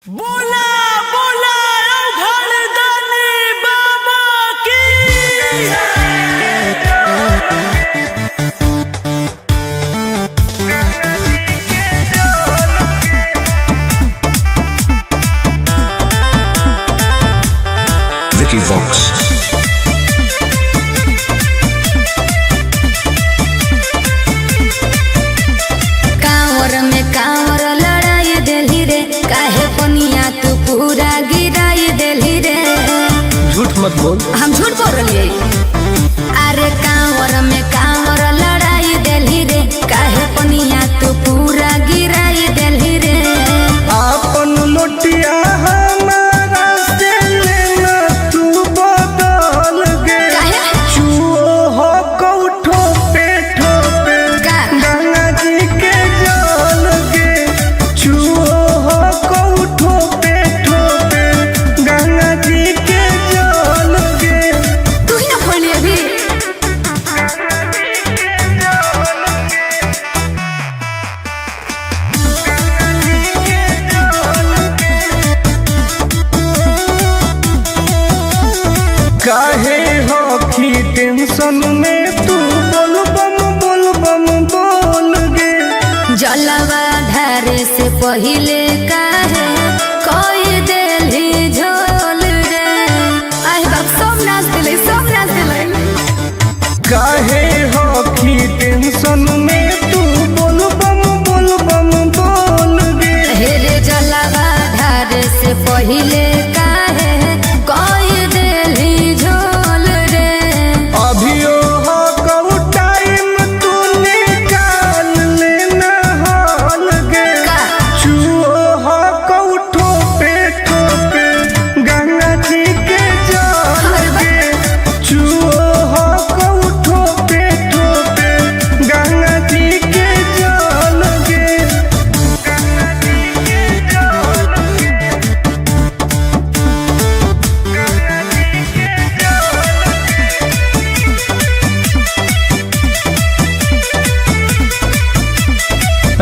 बोला बोला घरदानी बाबा की Vicky Vox. कांवर में कांवर लड़ाई देली रे, काहे पनिया तू पूरा गिराई देली रे। झूठ मत बोल। हम झूठ बोल रही। अरे कांवर में कांवर लड़ाई देली रे, काहे पनिया तू पूरा गिराई देली रे। आपन लोटिया हमारा से लेना तू बदल गे। काहे? चुओ हो कौठो पे ठोपे का? गंगा जी के जल गे। चुओ हो कौठो पे ठोपे गंगा जी के जल गे। तू ही ना खोली अभी। काहे हो की टेंशन में तू बोल बम बोल गे। जलवा धारे से पहिले काहे कोई देली झोल रे। आई बाप सब नाच दिले, सब नाच दिले। काहे हो की टेंशन में तू बोल बम बोल गे। हेरे जलवा धारे से पहिले काहे कोई देली झोल रे। अभियो हो कऊ टाइम तू निकाल लेना हाल गे। का? चुओ हो कऊ ठोपे ठोपे गंगा जी के जल गे। चुओ हो कऊ ठोपे ठोपे गंगा जी के जल गे। गंगा जी के जल गे।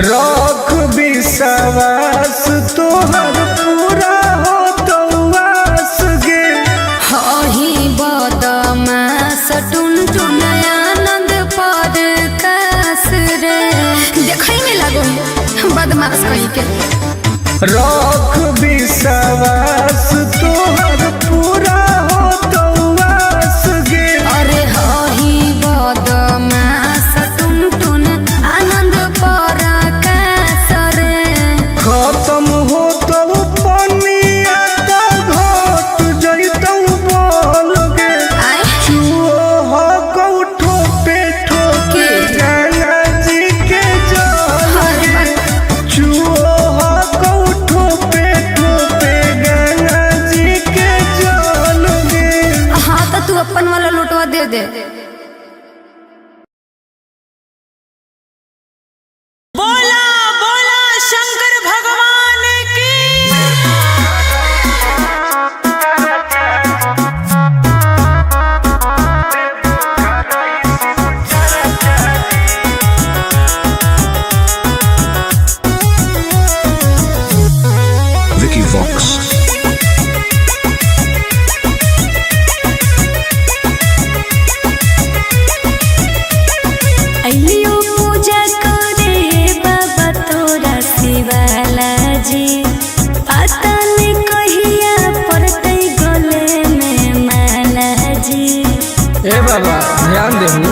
रख विश्वास तोहर पूरा हो तो वास गे। हही बदमाश टुन टुन आनंद पर कास रे। देखै में लागो बदमाश कहीं के। रख विश्वास तोहर पूरा हो तो वास गे। अरे हही बदमाश टुन टुन आनंद पर कास रे। खत्म हो तो पनिया तो घट जैतौ बोल गे। आय चुओ हो कौठो पे ठोके गंगा जी के जल गे। चुओ हो कौठो पे ठोके गंगा जी के जल गे। हाँ तो तू अपन वाला लुटवा दे दे। बोला बोला शंकर भगवान की। Vicky Vox. अइयो पूजा करे बाबा तोरा शिवाला जी। पता नहीं कहिया पड़तै गले में माला जी। ए बाबा ध्यान देहु।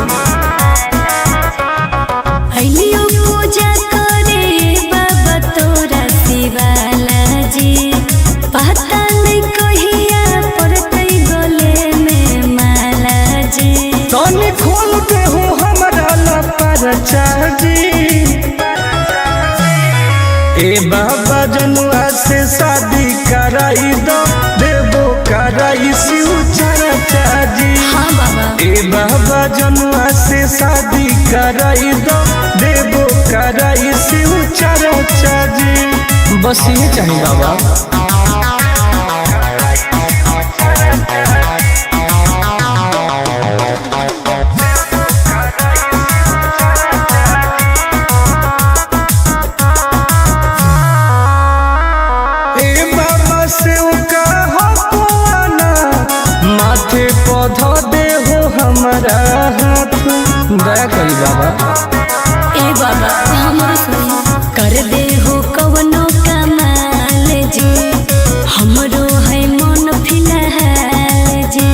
अइयो पूजा करे बाबा तोरा शिवाला जी। पता नहीं कहिया पड़तै गले में माला जी। तनी खोल दे हो हमरा लपरचा जी। ए बाबा जनुआ से शादी कराई दो, देबो कराई शिव चर्चा जी। हाँ बाबा। ए बाबा जनुआ से शादी कराई दो, देबो कराई शिव चर्चा जी। बस ये चाहिए बाबा। ए दे हो कवनो कमाल जी हमरो है मन फिलहाल जी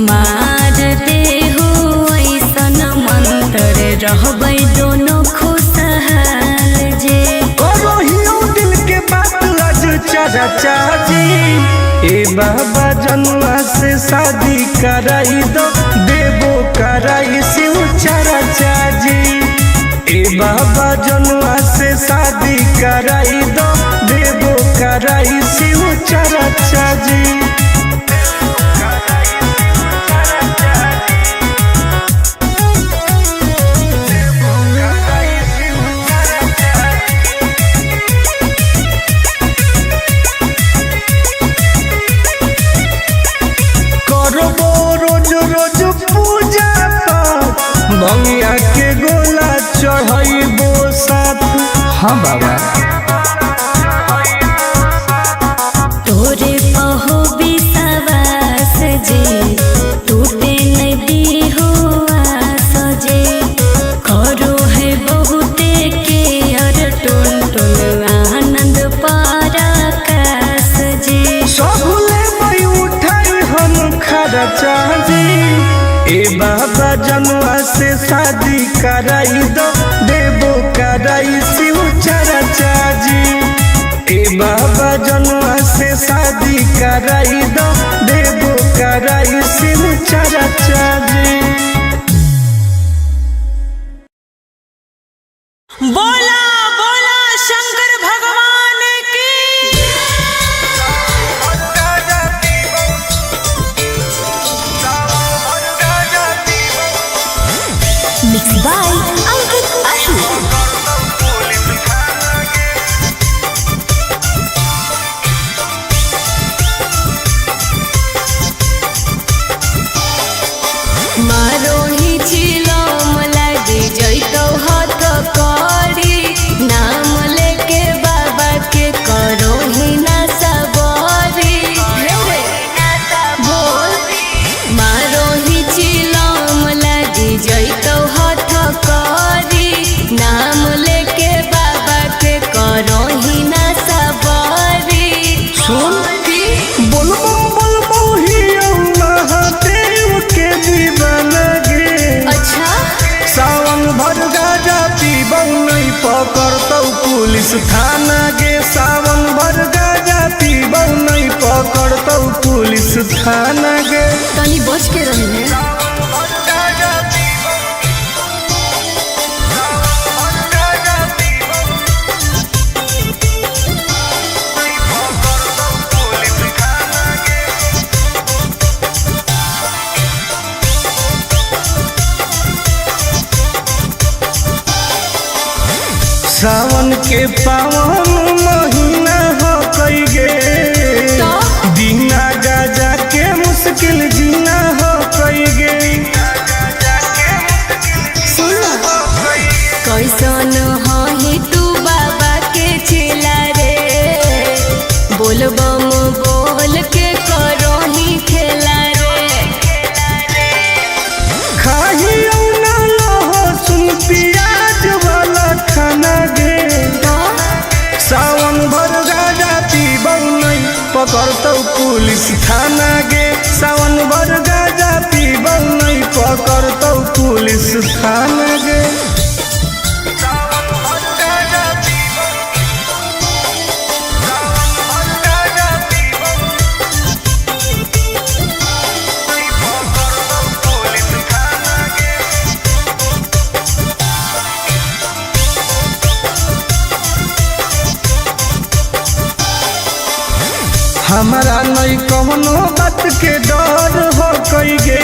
मार दे हो ऐसन मंत्र रहबै दोनों खुशहाल जी करो हियो दिल के बात आज चाचा चाची ए बाबा जनुआ से शादी कराई दो देवो कराई शिव चाचा चाची ए बाबा जनुआ से शादी कराई दो देवो कराई शिव चाचा चाची भंगिया के गोला चढ़ाइबो साथ। हाँ बाबा तोरे पहो विश्वास जी टूटे नहीं हो आस जी करो है बहुते के अर टुन टुन आनंद पराकाश जी सबले मई उठाई हम खर्चा जी ए बाबा जनुआ से शादी कराई दो देवो कराई शिव चाचा जी ए बाबा जनुआ से शादी कराई दो देवो कराई शिव चाचा जी। बोला बोला शंकर भगवान की। Mixed by Ankit Ashu. मारो ही चिलो लगी जैतो हाथ करी नाम लेके बाबा के करो ही ना सबरी बोल मारो ही चिलो लगी जैतो हाथ करी नाम लेके बाबा के करो ही ना सबरी सुन बोलबो ही महादेव के दीवाना गे अच्छा सावन भर गाजा पीबौ नहीं पकड़तौ पुलिस थाना गे सावन भर गाजा पीबौ नहीं पकड़तौ पुलिस थाना गे तनी बच के रही है सावन के पावन महीना हो कई गे बिना गाजा के मुश्किल जीना हो कई गे कैसन ही तू बाबा के चेला रे बोलबम बोल के करो ही खेला रे खाही ना लहो सुन प्याज वाला खाना गे सावन भर गाजा पीबौ नहीं पकड़तौ पुलिस थाना गे सावन भर गाजा पीबौ नहीं पकड़तौ पुलिस थाना गे हमारा नहीं कौनो बात के डर हो कई गे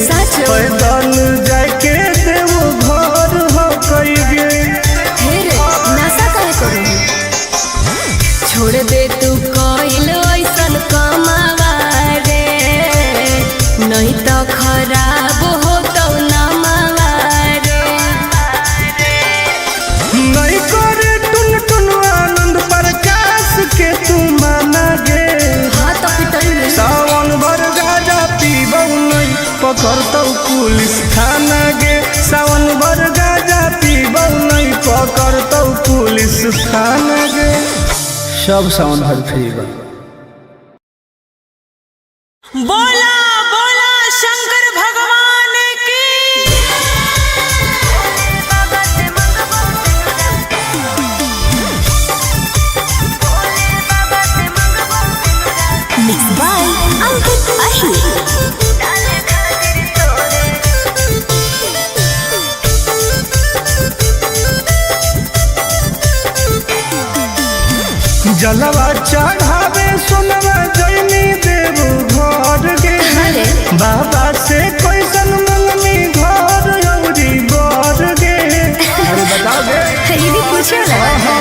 सच पैदल जाके देवो घर हो कई गे नशा काहे करू छोड़ दे तू कइल ऐसन कमावा रे नहीं तो खराब हो तो नमावा रे नहीं करे टुन टुन आनंद प्रकाश के तू माना गे हाँ तो पिटाई सावन भर गाजा पीबौ नहीं पकड़तौ पुलिस थाना गे स्थान गे सब साउंड भर फ्री बा। बोला बोला शंकर भगवान की। Mixed by Ankit Ahir. जलवा चढ़ावे सुनवा जैनी देव घर गे बाबा से कैसन मंगनी घर औरी बर गे। अरे बताओ गे ये भी पूछे वाला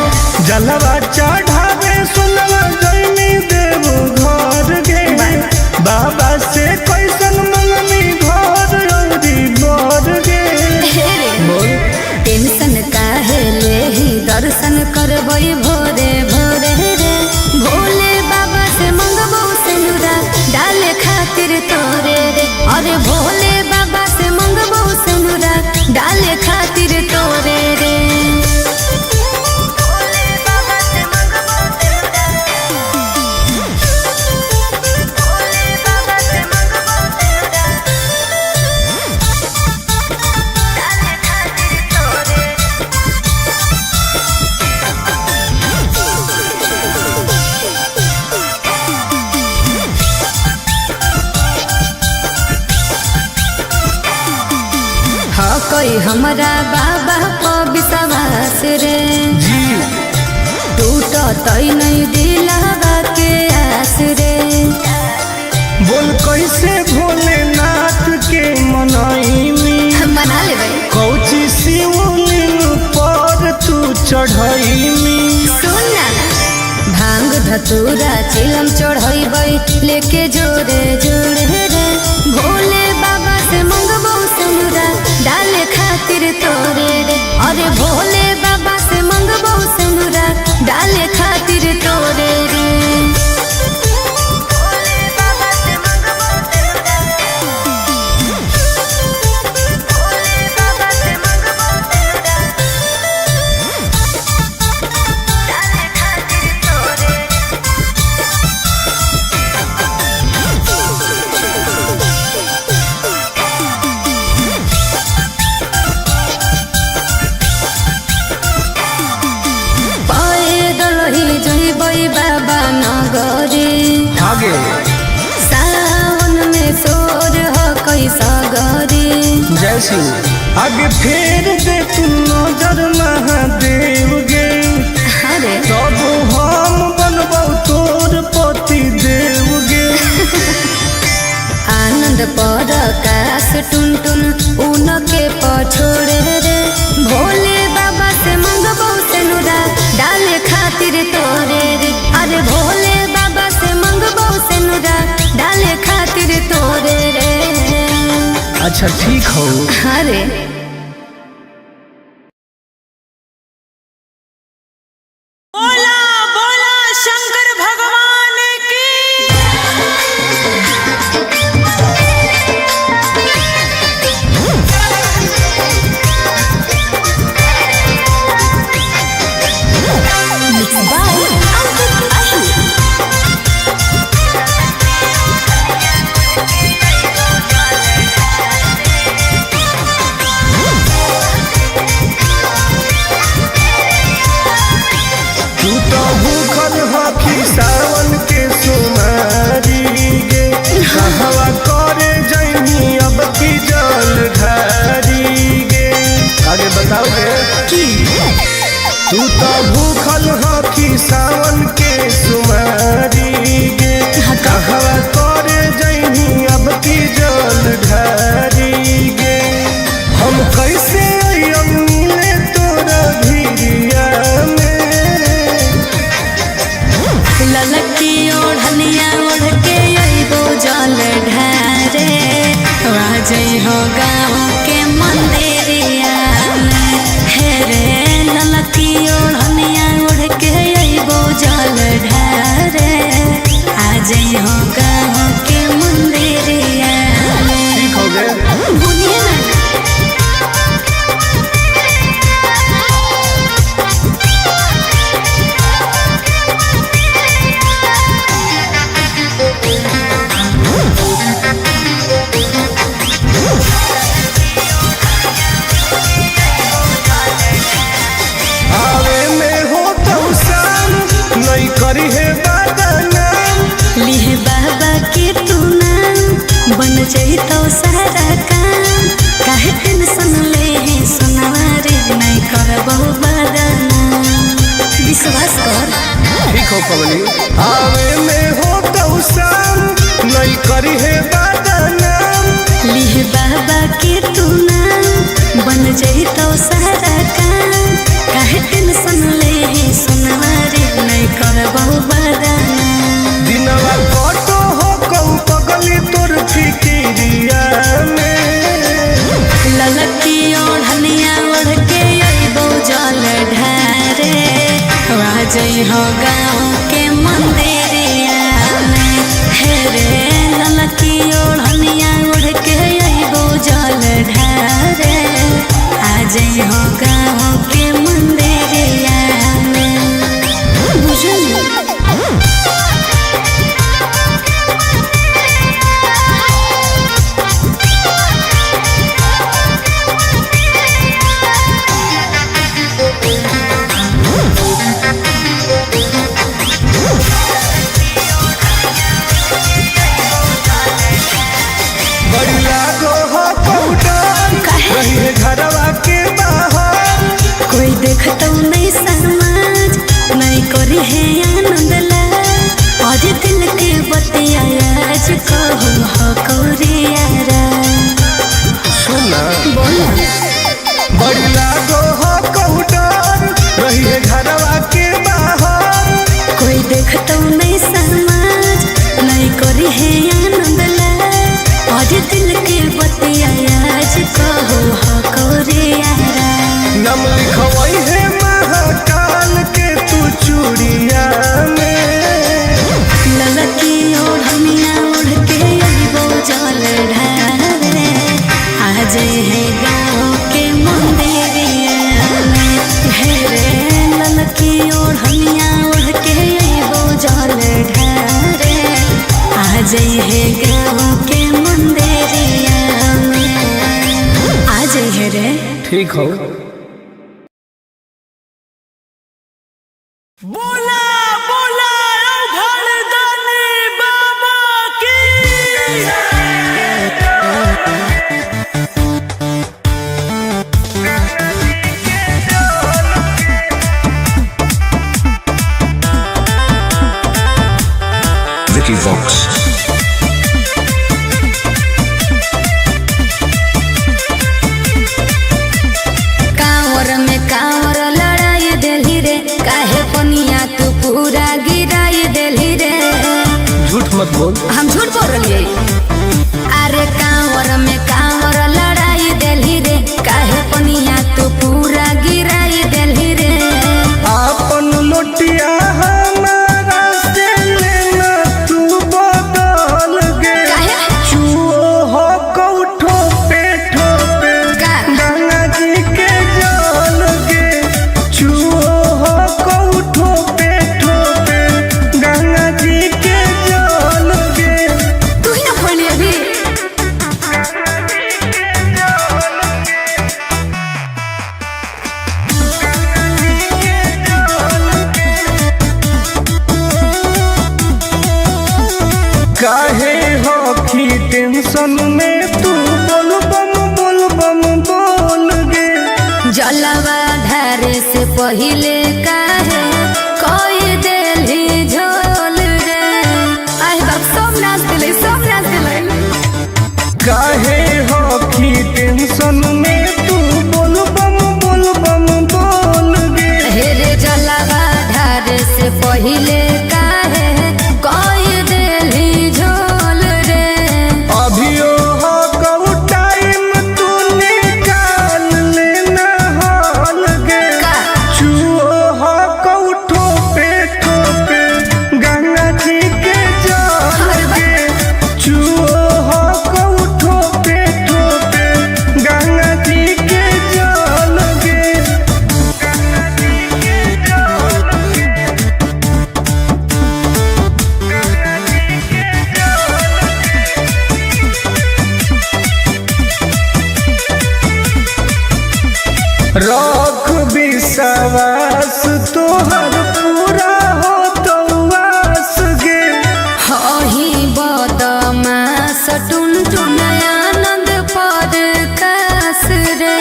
जलवा चढ़ावे सुनवा जैनी देव घर गे बाबा से कैसन मंगनी घर औरी बर गे। टेंशन काहे लेही दर्शन करबई भोरे भोरे रे भोले बाबा से मंगबो सिनुरा डाले खातिर तोरे रे। अरे भोले बाबा से मंगबो सिनुरा डाले खातिर तोरे रे। हाँ कोई हमरा बाबा को विश्वास रे जी टूट तई नहीं दिलावा के आस रे। बोल कैसे भोलेनाथ के मनईमी मना ले भाई कौची शिवलिंग पर तू चढ़ईमी। सुन ना भांग धतूरा चिलम चढ़ई लेके जोरे जोरे रे भोले बाबा से मंगबो सिनुरा डाले खातिर तोरे रे। अरे भोले बाबा से मंगबो सिनुरा डाले खातिर तोरे रे। बाबा नगरी आगे सावन में सोर हो कोई सागरी। जय सिंह आगे फेर दे तू नजर महादेव गे अरे तब हम बनबौ तोर पति देव गे। आनंद पर काश टुन टुन उनके पछोड़े रे भोले बाबा से मंगबो सिनुरा डाले खातिर तोरे रे। अरे भोले बाबा से मंगबो सिनुरा डाले खातिर तोरे रे। अच्छा ठीक हो। अरे बोला बोला शंकर भगवान की। Mixed by Ankit Ahir. तू तो भूखल हकी सावन के सुमारी गे कहवा करे जैनी अब की जल ढारी गे। आगे बताओ गे तू तो भूखल हकी सावन के सुमारी गे कहवा करे जैनी अब की जल ढारी गे। हम कैसे मिले तोरा भिरिया में ललकी ओढ़निया ओढ़ के अइबो जल ढारे आ जई हो गाँव के मंदिरिया में। हे रे ललकी ओढ़निया ओढ़ के अइबो जल ढारे आ जई हो गाँव के मंदिरिया में। ठीक हो गए। हो पगली। आवे में हो तो शाम नहीं करी है बदनाम। लिह बाबा के तू नाम बन जाई तो सारा काम। काहे टेंशन ले सुनवारे नहीं करबो बदनाम। दिनवा कटो हो कहू पगली तोर फिकिरिया में। ललकी ओढ़निया ओढ़ के अइबो जल ढारे। राजई हो गाँव के मंदिरिया में। हे रे ललकी ओढ़निया ओढ़ के अइबो जल ढारे। आजई हो गाँव के मंदिरिया में। बुझलिए बड़ी लागो हो पौडर रही है घरवा के बाहर। कोई देखतो नहीं समाज नहीं करी है आनंद लाज। आज दिल के बतिया आज कहू हो कोरियारा। सुना बोला बड़ी लागो हो पौडर रही है घरवा के बाहर। कोई देखतो नहीं समाज नहीं करी है आनंद लाज। आज दिल के बतिया आज कहू हो कोरियारा। नम लिखवई है महाकाल के तू चूड़िया में। ललकी ओढ़निया ओढ़ के अइबो जल ढारे। आज है गाँव के मंदिरिया में। हे रे ललकी ओढ़निया ओढ़ के अइबो जल ढारे। आज है गाँव के मंदिरिया में। आज है रे ठीक हो। बोला बोला घरदानी बाबा की। Vicky Vox. कांवर में कांवर लड़ाई देली रे। काहे पनिया तू पूरा गिराई देली रे। झूठ मत बोल। हम झूठ बोल रही। अरे कांवर में कांवर लड़ाई देली रे। काहे पनिया तू पूरा गिराई देली रे। आपन लोटिया हमारा से लेना तू बदल गे। काहे? चुओ हो कौठो पे ठोपे का? गंगा जी के जल गे। चुओ हो कौठो पे ठोपे गंगा जी के जल गे। तू ही ना खोली अभी। काहे हो की टेंशन में तू बोल बम बोल गे। जलवा धारे से पहिले काहे कोई देली झोल रे। आए बाप सब नाच दिले सब नाच दिले। काहे हो की टेंशन में तू बोल बम बोल गे। हेरे जलवा धारे से पहिले काहे कोई देली झोल रे। अभियो हो कऊ टाइम तू निकाल लेना हाल गे। का? चुओ हो कऊ ठोपे गंगा जी के जल गे। चुओ हो कऊ ठोपे गंगा जी के जल गे। रख विश्वास तोहर पूरा हो तो आस गे। हही बदमाश टुनटुन आनंद पर कास रे।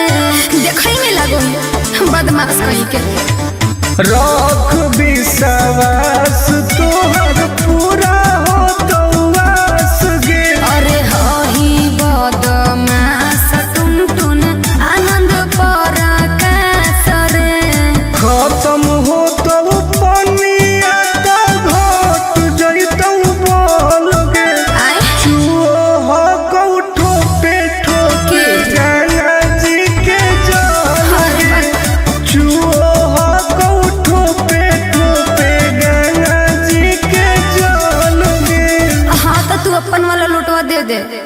देखै में लगो बदमाश कहीं के। रख विश्वास दे दे